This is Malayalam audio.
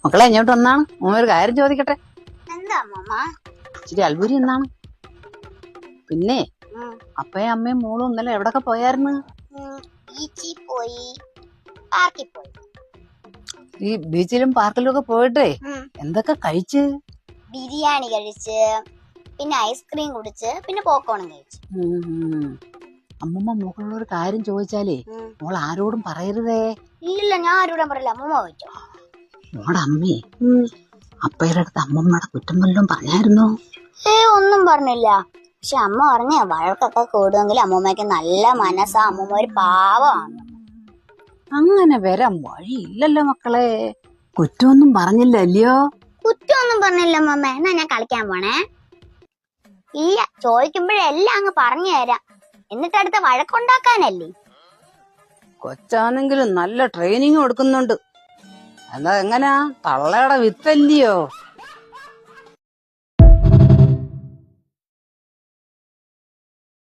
മക്കളെ ഇങ്ങോട്ട് വന്നാണ് അമ്മ ഒരു കാര്യം ചോദിക്കട്ടെ. എന്താ അമ്മമ്മ? ഇച്ചിരി അൽബുരി എന്നാണ്. പിന്നെ അപ്പയും അമ്മയും മോളും ഇന്നലെ എവിടൊക്കെ പോയായിരുന്നു? ബീച്ചിൽ പോയി, പാർക്കിൽ പോയി. ഈ ബീച്ചിലും പാർക്കിലും ഒക്കെ പോയിട്ടേ എന്തൊക്കെ കഴിച്ച്? ബിരിയാണി കഴിച്ച്, പിന്നെ ഐസ്ക്രീം കുടിച്ച്, പിന്നെ പോപ്കോണും കഴിച്ചു. അമ്മമ്മ മോളുള്ളൊരു കാര്യം ചോദിച്ചാലേ മോൾ ആരോടും പറയരുതേ. ഇല്ലില്ല, ഞാൻ ആരോടും പറയില്ല. അമ്മമ്മ പോയിട്ടോ. മോടെ അമ്മേ അപ്പയുടെ അടുത്ത് അമ്മമ്മയുടെ കുറ്റം വല്ലതും പറഞ്ഞായിരുന്നോ? ഒന്നും പറഞ്ഞില്ല. പക്ഷെ അമ്മ പറഞ്ഞ വഴക്കൊക്കെ കൂടുമെങ്കിൽ അമ്മൂമ്മക്ക് നല്ല മനസ്സാ, അമ്മൂമ്മ ഒരു പാവമാണ്. അങ്ങനെ വരാൻ വഴിയില്ലല്ലോ മക്കളെ. കുറ്റമൊന്നും പറഞ്ഞില്ല അല്ലയോ? കുറ്റമൊന്നും പറഞ്ഞില്ല അമ്മമ്മ. എന്നാ ഞാൻ കളിക്കാൻ പോണേ. ഇല്ല, ചോദിക്കുമ്പോഴെല്ലാം അങ്ങ് പറഞ്ഞു തരാം. എന്നിട്ട് അടുത്ത വഴക്കുണ്ടാക്കാനല്ലേ. കൊച്ചാണെങ്കിലും നല്ല ട്രെയിനിങ് കൊടുക്കുന്നുണ്ട്. എന്താ എങ്ങനാ തള്ളയുടെ വിത്തല്ലയോ?